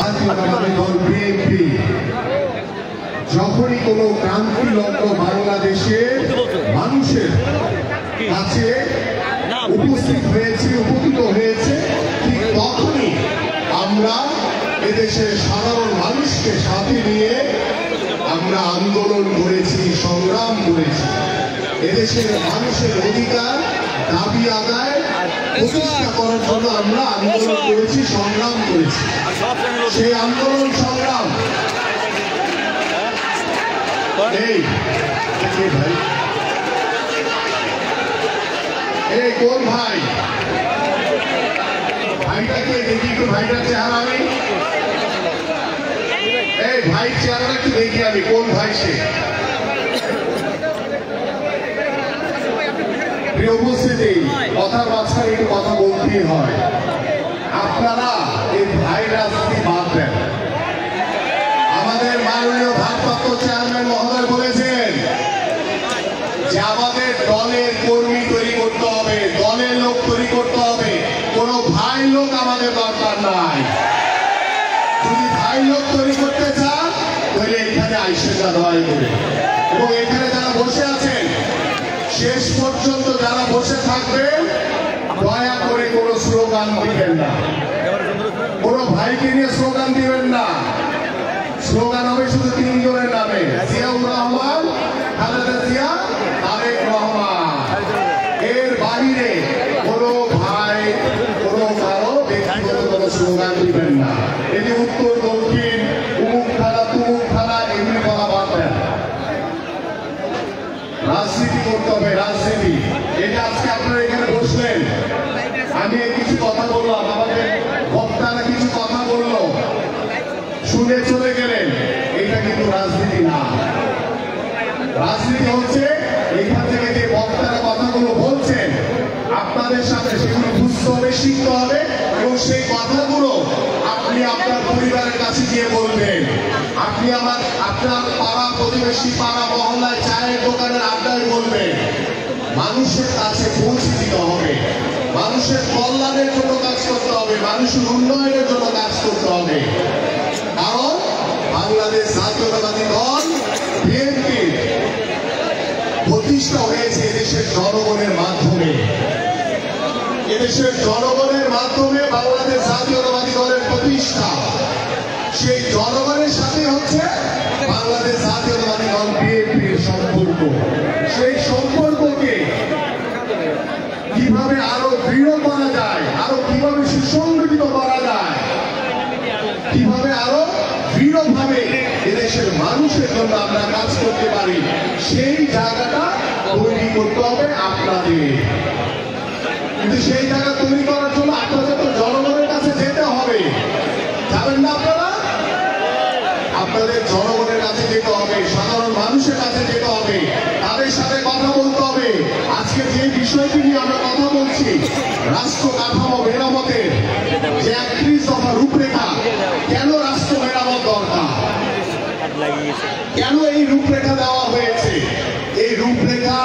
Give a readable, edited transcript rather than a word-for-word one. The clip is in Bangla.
জাতীয়তাবাদী দল বিএনপি যখনই কোনো ক্রান্তিলগ্ন বাংলাদেশের মানুষের কাছে উপস্থিত হয়েছে, উপস্থিত হয়েছে, ঠিক তখনই আমরা এদেশের সাধারণ মানুষকে সাথে নিয়ে আমরা আন্দোলন করেছি, সংগ্রাম করেছি। এদেশের মানুষের অধিকার দাবি আদায় প্রতিষ্ঠা করার জন্য আমরা আন্দোলন করেছি, সংগ্রাম করেছি। সেই আন্দোলন সংগ্রাম ভাই এই কোন ভাই, ভাইটাকে দেখি একটু, ভাইটার চেহারা আমি, এই ভাই চেহারাটা একটু দেখি আমি, কোন ভাই সে? প্রিয় উপস্থিতি, কথার মাঝখানে একটু কথা বলতেই হয়। আপনারা এই ভাই রাজনীতি বাদ দেন। আমাদের মাননীয় ভারপ্রাপ্ত চেয়ারম্যান মহোদয় বলেছেন যে আমাদের দলের কর্মী তৈরি করতে হবে, দলের লোক তৈরি করতে হবে, কোনো ভাই লোক আমাদের দরকার নাই। যদি ভাই লোক তৈরি করতে চান তাহলে এখানে আইসে যা দয়া করে, এবং এখানে যারা বসে আছেন শেষ পর্যন্ত যারা বসে থাকবেন দয়া করে কোনো স্লোগান দিবেন না, কোনো ভাইকে নিয়ে স্লোগান দিবেন না। স্লোগান হবে শুধু তিনজনের নামে, জিয়াউর রহমান, খালেদা জিয়া, তারেক রহমান। এর বাহিরে কোনো ভাই, কোনো কারো ব্যক্তিগত কোনো স্লোগান দিবেন না। এই যে উত্তর দক্ষিণ, উমুক থানা তুমুক থানা, এগুলি কথা বাদ দেন। রাজনীতি করতে হবে, রাজনীতি। এটা আজকে আপনারা এখানে বসলেন, আমি কিছু কথা বললাম, আমাদের বক্তারা কিছু কথা বললো, শুনে চলে গেলেন, এটা কিন্তু রাজনীতি না। রাজনীতি হচ্ছে এখান থেকে যে বক্তারা কথাগুলো বলছেন আপনাদের সাথে সেগুলো বুঝতে হবে, শিখতে হবে, এবং সেই কথাগুলো আপনি আপনার পরিবারের কাছে গিয়ে বলবেন। আপনি আপনার পাড়া প্রতিবেশী, পাড়া মহল্লায়, চায়ের দোকানের আড্ডায় বলবেন। মানুষের কাছে পৌঁছে দিতে হবে, মানুষের কল্যাণের জন্য কাজ করতে হবে, মানুষের উন্নয়নের জন্য কাজ করতে হবে। কারণ বাংলাদেশ জাতীয়তাবাদী দল বিএনপি প্রতিষ্ঠা হয়েছে এদেশের জনগণের মাধ্যমে। এদেশের জনগণের মাধ্যমে বাংলাদেশ জাতীয়তাবাদী দলের প্রতিষ্ঠা। সেই জনগণের সাথে হচ্ছে বাংলাদেশ জাতীয়তাবাদী দল বিএনপির সম্পর্ক। সেই সম্পর্ককে কিভাবে আরো দৃঢ় করা যায়, আরো কিভাবে সুসংগঠিত করা যায়, কিভাবে আরো দৃঢ়ভাবে এদেশের মানুষের জন্য আমরা কাজ করতে পারি, সেই জায়গাটা তৈরি করতে হবে আপনাদের। কিন্তু সেই জায়গা তৈরি করার জন্য আপনাদের তো জনগণের কাছে যেতে হবে। যাবেন না আপনারা? আপনাদের জনগণের কাছে যেতে হবে, সাধারণ মানুষের কাছে যেতে হবে, তাদের সাথে কথা বলতে হবে। আজকে যে বিষয়টি নিয়ে আমরা কথা বলছি, রাষ্ট্র কাঠামো মেরামতের যে 31 দফা রূপরেখা, কেন রাষ্ট্র মেরামত দরকার, কেন এই রূপরেখা দেওয়া হয়েছে? এই রূপরেখা